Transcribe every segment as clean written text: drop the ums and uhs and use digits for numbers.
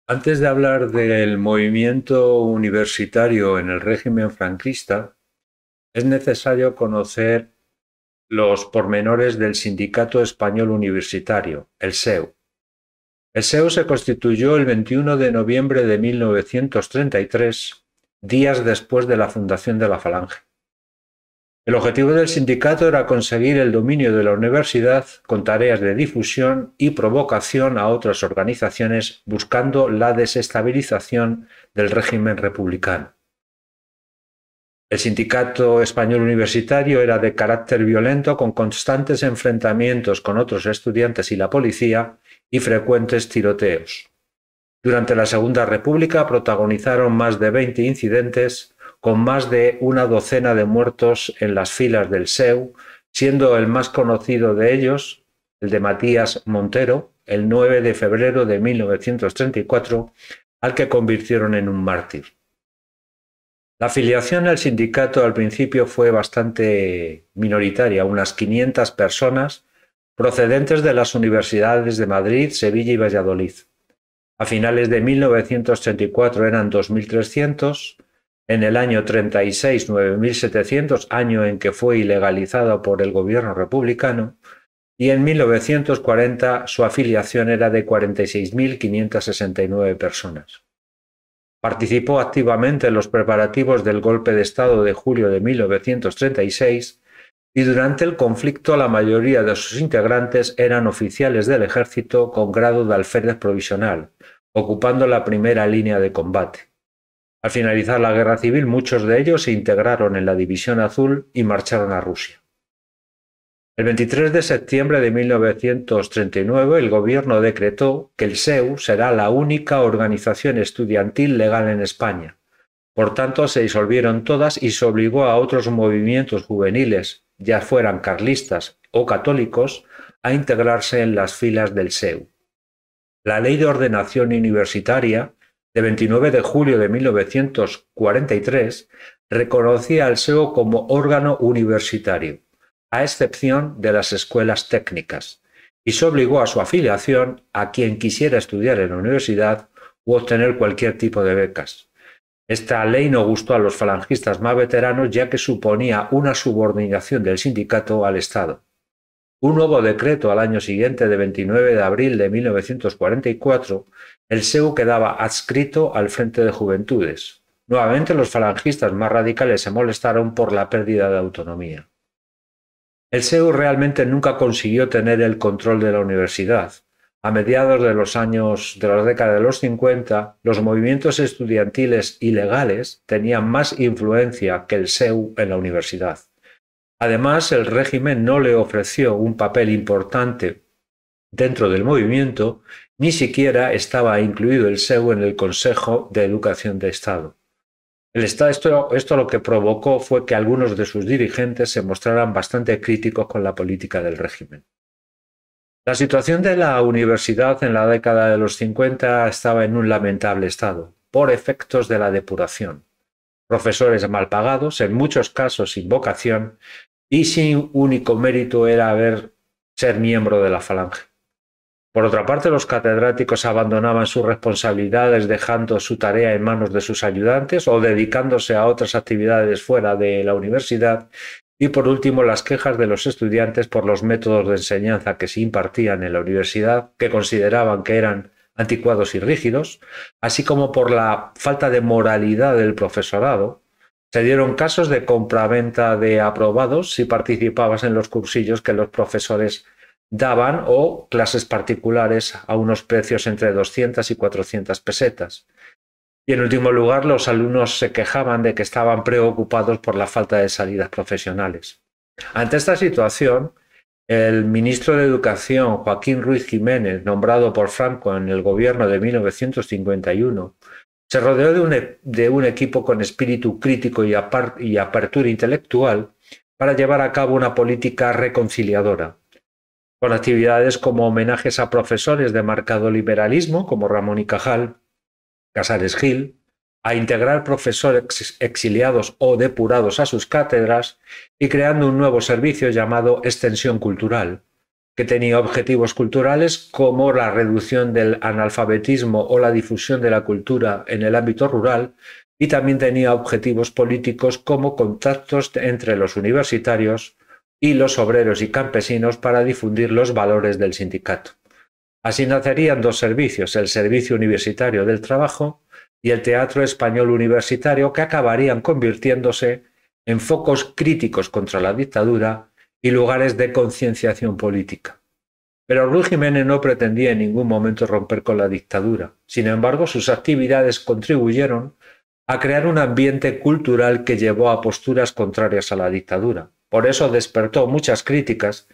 Antes de hablar del movimiento universitario en el régimen franquista, es necesario conocer los pormenores del Sindicato Español Universitario, el SEU. El SEU se constituyó el 21 de noviembre de 1933, días después de la fundación de la Falange. El objetivo del sindicato era conseguir el dominio de la universidad con tareas de difusión y provocación a otras organizaciones buscando la desestabilización del régimen republicano. El Sindicato Español Universitario era de carácter violento, con constantes enfrentamientos con otros estudiantes y la policía y frecuentes tiroteos. Durante la Segunda República protagonizaron más de 20 incidentes, con más de una docena de muertos en las filas del SEU, siendo el más conocido de ellos el de Matías Montero, el 9 de febrero de 1934, al que convirtieron en un mártir. La afiliación al sindicato al principio fue bastante minoritaria, unas 500 personas procedentes de las universidades de Madrid, Sevilla y Valladolid. A finales de 1934 eran 2.300, en el año 36 9.700, año en que fue ilegalizado por el gobierno republicano, y en 1940 su afiliación era de 46.569 personas. Participó activamente en los preparativos del golpe de Estado de julio de 1936 y durante el conflicto la mayoría de sus integrantes eran oficiales del ejército con grado de alférez provisional, ocupando la primera línea de combate. Al finalizar la guerra civil, muchos de ellos se integraron en la División Azul y marcharon a Rusia. El 23 de septiembre de 1939, el gobierno decretó que el SEU será la única organización estudiantil legal en España. Por tanto, se disolvieron todas y se obligó a otros movimientos juveniles, ya fueran carlistas o católicos, a integrarse en las filas del SEU. La Ley de Ordenación Universitaria, de 29 de julio de 1943, reconocía al SEU como órgano universitario, a excepción de las escuelas técnicas, y se obligó a su afiliación a quien quisiera estudiar en la universidad u obtener cualquier tipo de becas. Esta ley no gustó a los falangistas más veteranos, ya que suponía una subordinación del sindicato al Estado. Un nuevo decreto al año siguiente, de 29 de abril de 1944, el SEU quedaba adscrito al Frente de Juventudes. Nuevamente los falangistas más radicales se molestaron por la pérdida de autonomía. El SEU realmente nunca consiguió tener el control de la universidad. A mediados de la década de los 50, los movimientos estudiantiles ilegales tenían más influencia que el SEU en la universidad. Además, el régimen no le ofreció un papel importante dentro del movimiento, ni siquiera estaba incluido el SEU en el Consejo de Educación de Estado. Esto lo que provocó fue que algunos de sus dirigentes se mostraran bastante críticos con la política del régimen. La situación de la universidad en la década de los 50 estaba en un lamentable estado, por efectos de la depuración. Profesores mal pagados, en muchos casos sin vocación, y sin único mérito era ser miembro de la Falange. Por otra parte, los catedráticos abandonaban sus responsabilidades dejando su tarea en manos de sus ayudantes o dedicándose a otras actividades fuera de la universidad. Y por último, las quejas de los estudiantes por los métodos de enseñanza que se impartían en la universidad, que consideraban que eran anticuados y rígidos, así como por la falta de moralidad del profesorado. Se dieron casos de compraventa de aprobados si participabas en los cursillos que los profesores daban o clases particulares a unos precios entre 200 y 400 pesetas. Y en último lugar, los alumnos se quejaban de que estaban preocupados por la falta de salidas profesionales. Ante esta situación, el ministro de Educación, Joaquín Ruiz Jiménez, nombrado por Franco en el gobierno de 1951, se rodeó de un equipo con espíritu crítico y apertura intelectual para llevar a cabo una política reconciliadora, con actividades como homenajes a profesores de marcado liberalismo, como Ramón y Cajal, Casares Gil, a integrar profesores exiliados o depurados a sus cátedras y creando un nuevo servicio llamado Extensión Cultural, que tenía objetivos culturales como la reducción del analfabetismo o la difusión de la cultura en el ámbito rural, y también tenía objetivos políticos como contactos entre los universitarios y los obreros y campesinos para difundir los valores del sindicato. Así nacerían dos servicios, el Servicio Universitario del Trabajo y el Teatro Español Universitario, que acabarían convirtiéndose en focos críticos contra la dictadura y lugares de concienciación política. Pero Ruy Jiménez no pretendía en ningún momento romper con la dictadura. Sin embargo, sus actividades contribuyeron a crear un ambiente cultural que llevó a posturas contrarias a la dictadura. Por eso despertó muchas críticas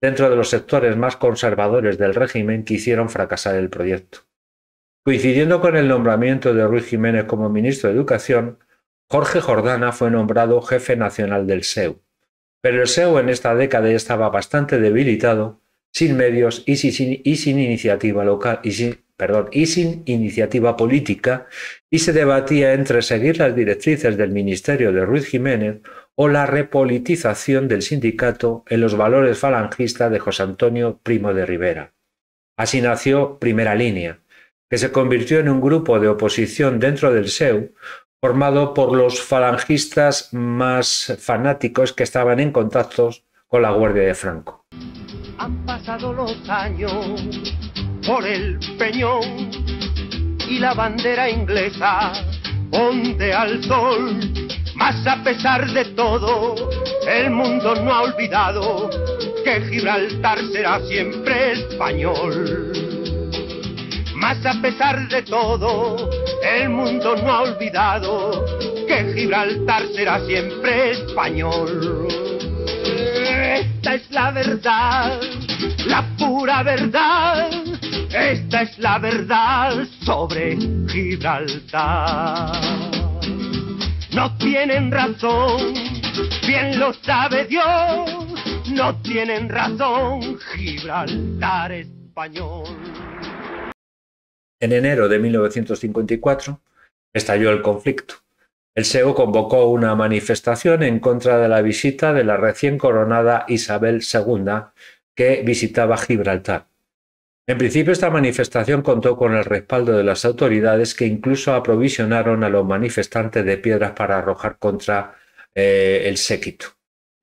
dentro de los sectores más conservadores del régimen que hicieron fracasar el proyecto. Coincidiendo con el nombramiento de Ruy Jiménez como ministro de Educación, Jorge Jordana fue nombrado jefe nacional del SEU. Pero el SEU en esta década estaba bastante debilitado, sin medios y sin iniciativa local, y sin iniciativa política, y se debatía entre seguir las directrices del ministerio de Ruy Jiménez o la repolitización del sindicato en los valores falangistas de José Antonio Primo de Rivera. Así nació Primera Línea, que se convirtió en un grupo de oposición dentro del SEU, formado por los falangistas más fanáticos que estaban en contacto con la Guardia de Franco. Han pasado los años por el Peñón y la bandera inglesa ondea al sol, mas a pesar de todo el mundo no ha olvidado que Gibraltar será siempre español. Mas a pesar de todo, el mundo no ha olvidado que Gibraltar será siempre español. Esta es la verdad, la pura verdad. Esta es la verdad sobre Gibraltar. No tienen razón, bien lo sabe Dios. No tienen razón, Gibraltar español. En enero de 1954 estalló el conflicto. El SEU convocó una manifestación en contra de la visita de la recién coronada Isabel II, que visitaba Gibraltar. En principio, esta manifestación contó con el respaldo de las autoridades, que incluso aprovisionaron a los manifestantes de piedras para arrojar contra el séquito.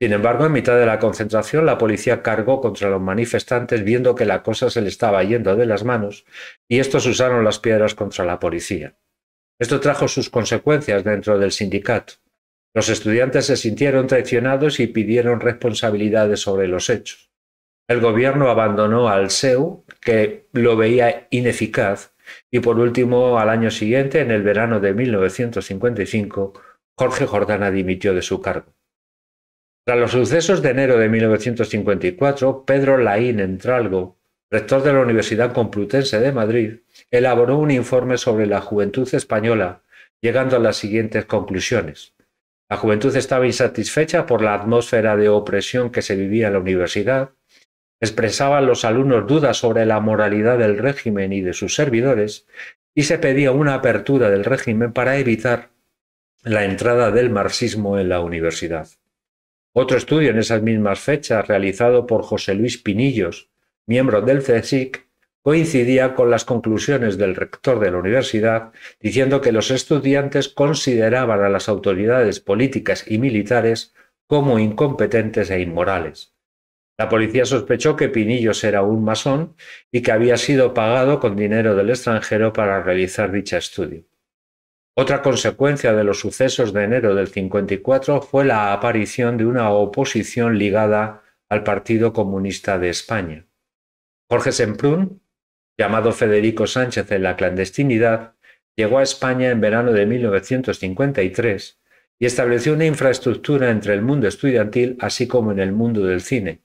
Sin embargo, en mitad de la concentración, la policía cargó contra los manifestantes, viendo que la cosa se le estaba yendo de las manos, y estos usaron las piedras contra la policía. Esto trajo sus consecuencias dentro del sindicato. Los estudiantes se sintieron traicionados y pidieron responsabilidades sobre los hechos. El gobierno abandonó al SEU, que lo veía ineficaz, y por último, al año siguiente, en el verano de 1955, Jorge Jordana dimitió de su cargo. Tras los sucesos de enero de 1954, Pedro Laín Entralgo, rector de la Universidad Complutense de Madrid, elaboró un informe sobre la juventud española, llegando a las siguientes conclusiones. La juventud estaba insatisfecha por la atmósfera de opresión que se vivía en la universidad. Expresaban los alumnos dudas sobre la moralidad del régimen y de sus servidores, y se pedía una apertura del régimen para evitar la entrada del marxismo en la universidad. Otro estudio en esas mismas fechas, realizado por José Luis Pinillos, miembro del CSIC, coincidía con las conclusiones del rector de la universidad, diciendo que los estudiantes consideraban a las autoridades políticas y militares como incompetentes e inmorales. La policía sospechó que Pinillos era un masón y que había sido pagado con dinero del extranjero para realizar dicho estudio. Otra consecuencia de los sucesos de enero del 54 fue la aparición de una oposición ligada al Partido Comunista de España. Jorge Semprún, llamado Federico Sánchez en la clandestinidad, llegó a España en verano de 1953 y estableció una infraestructura entre el mundo estudiantil así como en el mundo del cine.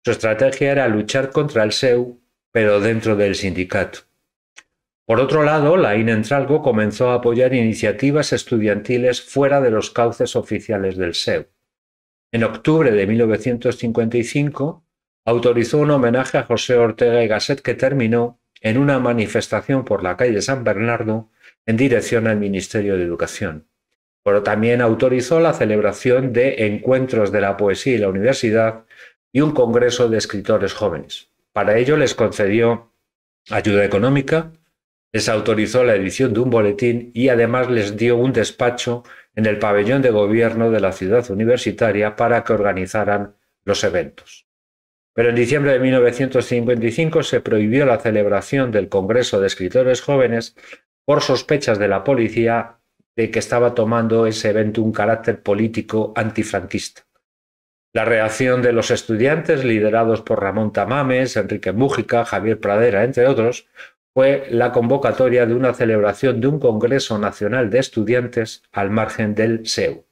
Su estrategia era luchar contra el SEU, pero dentro del sindicato. Por otro lado, Laín Entralgo comenzó a apoyar iniciativas estudiantiles fuera de los cauces oficiales del SEU. En octubre de 1955, autorizó un homenaje a José Ortega y Gasset que terminó en una manifestación por la calle San Bernardo en dirección al Ministerio de Educación. Pero también autorizó la celebración de encuentros de la poesía y la universidad y un congreso de escritores jóvenes. Para ello les concedió ayuda económica, les autorizó la edición de un boletín y además les dio un despacho en el pabellón de gobierno de la ciudad universitaria para que organizaran los eventos. Pero en diciembre de 1955 se prohibió la celebración del Congreso de Escritores Jóvenes por sospechas de la policía de que estaba tomando ese evento un carácter político antifranquista. La reacción de los estudiantes, liderados por Ramón Tamames, Enrique Múgica, Javier Pradera, entre otros, fue la convocatoria de una celebración de un Congreso Nacional de Estudiantes al margen del SEU.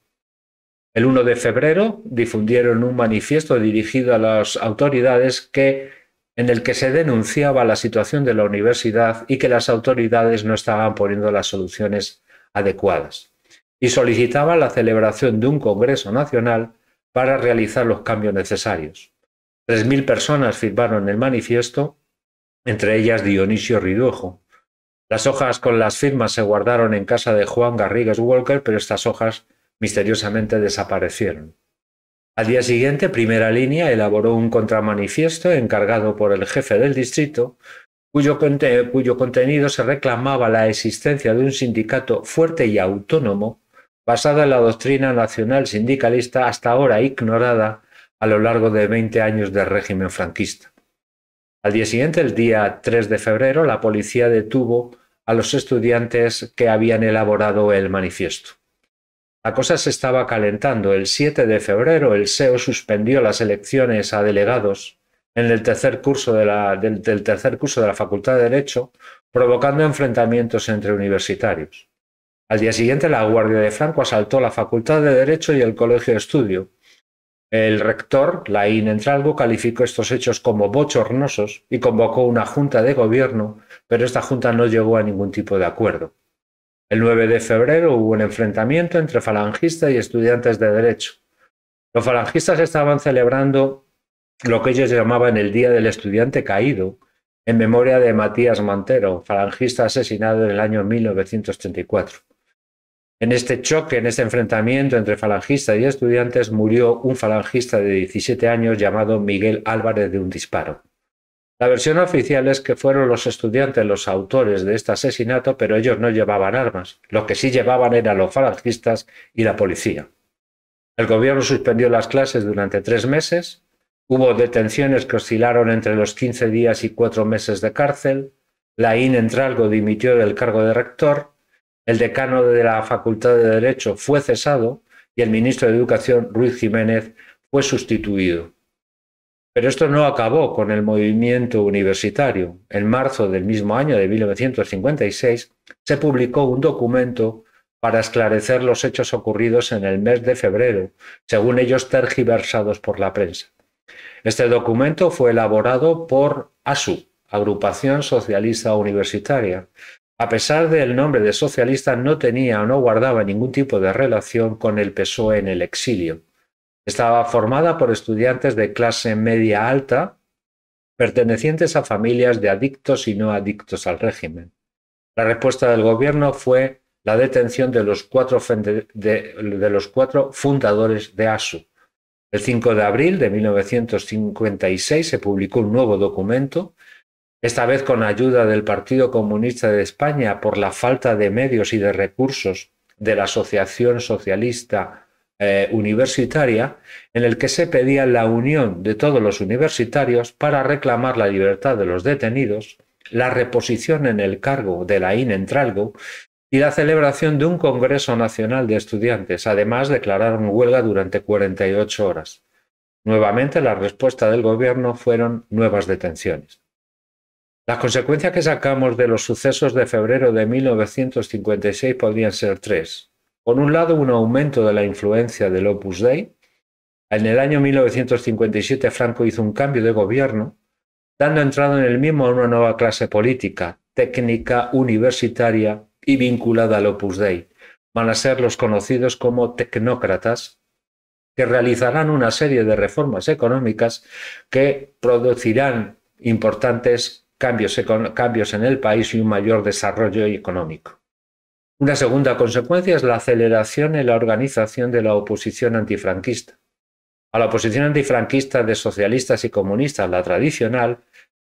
El 1 de febrero difundieron un manifiesto dirigido a las autoridades en el que se denunciaba la situación de la universidad y que las autoridades no estaban poniendo las soluciones adecuadas. Y solicitaba la celebración de un Congreso Nacional para realizar los cambios necesarios. 3.000 personas firmaron el manifiesto, entre ellas Dionisio Riduejo. Las hojas con las firmas se guardaron en casa de Juan Garrigues Walker, pero estas hojas misteriosamente desaparecieron. Al día siguiente, Primera Línea elaboró un contramanifiesto encargado por el jefe del distrito, cuyo contenido se reclamaba la existencia de un sindicato fuerte y autónomo basado en la doctrina nacional sindicalista hasta ahora ignorada a lo largo de 20 años del régimen franquista. Al día siguiente, el día 3 de febrero, la policía detuvo a los estudiantes que habían elaborado el manifiesto. La cosa se estaba calentando. El 7 de febrero el SEO suspendió las elecciones a delegados en el tercer curso del tercer curso de la Facultad de Derecho, provocando enfrentamientos entre universitarios. Al día siguiente la Guardia de Franco asaltó la Facultad de Derecho y el Colegio de Estudio. El rector, Laín Entralgo, calificó estos hechos como bochornosos y convocó una junta de gobierno, pero esta junta no llegó a ningún tipo de acuerdo. El 9 de febrero hubo un enfrentamiento entre falangistas y estudiantes de Derecho. Los falangistas estaban celebrando lo que ellos llamaban el Día del Estudiante Caído, en memoria de Matías Mantero, falangista asesinado en el año 1934. En este choque, en este enfrentamiento entre falangistas y estudiantes, murió un falangista de 17 años llamado Miguel Álvarez de un disparo. La versión oficial es que fueron los estudiantes los autores de este asesinato, pero ellos no llevaban armas. Lo que sí llevaban eran los falangistas y la policía. El gobierno suspendió las clases durante 3 meses. Hubo detenciones que oscilaron entre los 15 días y 4 meses de cárcel. Laín Entralgo dimitió del cargo de rector. El decano de la Facultad de Derecho fue cesado y el ministro de Educación, Ruiz Jiménez, fue sustituido. Pero esto no acabó con el movimiento universitario. En marzo del mismo año de 1956 se publicó un documento para esclarecer los hechos ocurridos en el mes de febrero, según ellos tergiversados por la prensa. Este documento fue elaborado por ASU, Agrupación Socialista Universitaria. A pesar del nombre de socialista, no tenía o no guardaba ningún tipo de relación con el PSOE en el exilio. Estaba formada por estudiantes de clase media alta, pertenecientes a familias de adictos y no adictos al régimen. La respuesta del gobierno fue la detención de los 4 fundadores de ASU. El 5 de abril de 1956 se publicó un nuevo documento, esta vez con ayuda del Partido Comunista de España por la falta de medios y de recursos de la Asociación Socialista Universitaria, en el que se pedía la unión de todos los universitarios para reclamar la libertad de los detenidos, la reposición en el cargo de Laín Entralgo y la celebración de un Congreso Nacional de Estudiantes. Además, declararon huelga durante 48 horas. Nuevamente, la respuesta del gobierno fueron nuevas detenciones. Las consecuencias que sacamos de los sucesos de febrero de 1956 podrían ser 3. Por un lado, un aumento de la influencia del Opus Dei. En el año 1957 Franco hizo un cambio de gobierno, dando entrada en el mismo a una nueva clase política, técnica, universitaria y vinculada al Opus Dei. Van a ser los conocidos como tecnócratas, que realizarán una serie de reformas económicas que producirán importantes cambios en el país y un mayor desarrollo económico. Una segunda consecuencia es la aceleración en la organización de la oposición antifranquista. A la oposición antifranquista de socialistas y comunistas, la tradicional,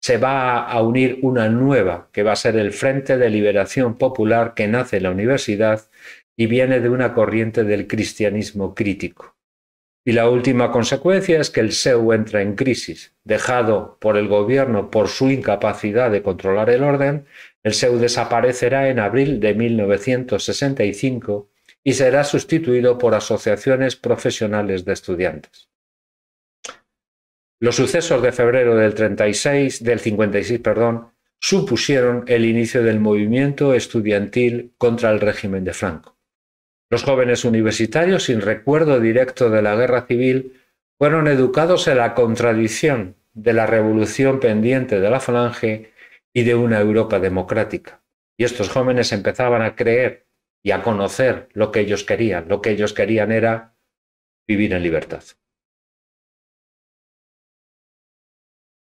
se va a unir una nueva, que va a ser el Frente de Liberación Popular, que nace en la universidad y viene de una corriente del cristianismo crítico. Y la última consecuencia es que el SEU entra en crisis. Dejado por el gobierno por su incapacidad de controlar el orden, el SEU desaparecerá en abril de 1965 y será sustituido por asociaciones profesionales de estudiantes. Los sucesos de febrero del 56, supusieron el inicio del movimiento estudiantil contra el régimen de Franco. Los jóvenes universitarios, sin recuerdo directo de la guerra civil, fueron educados en la contradicción de la revolución pendiente de la Falange y de una Europa democrática. Y estos jóvenes empezaban a creer y a conocer lo que ellos querían. Lo que ellos querían era vivir en libertad.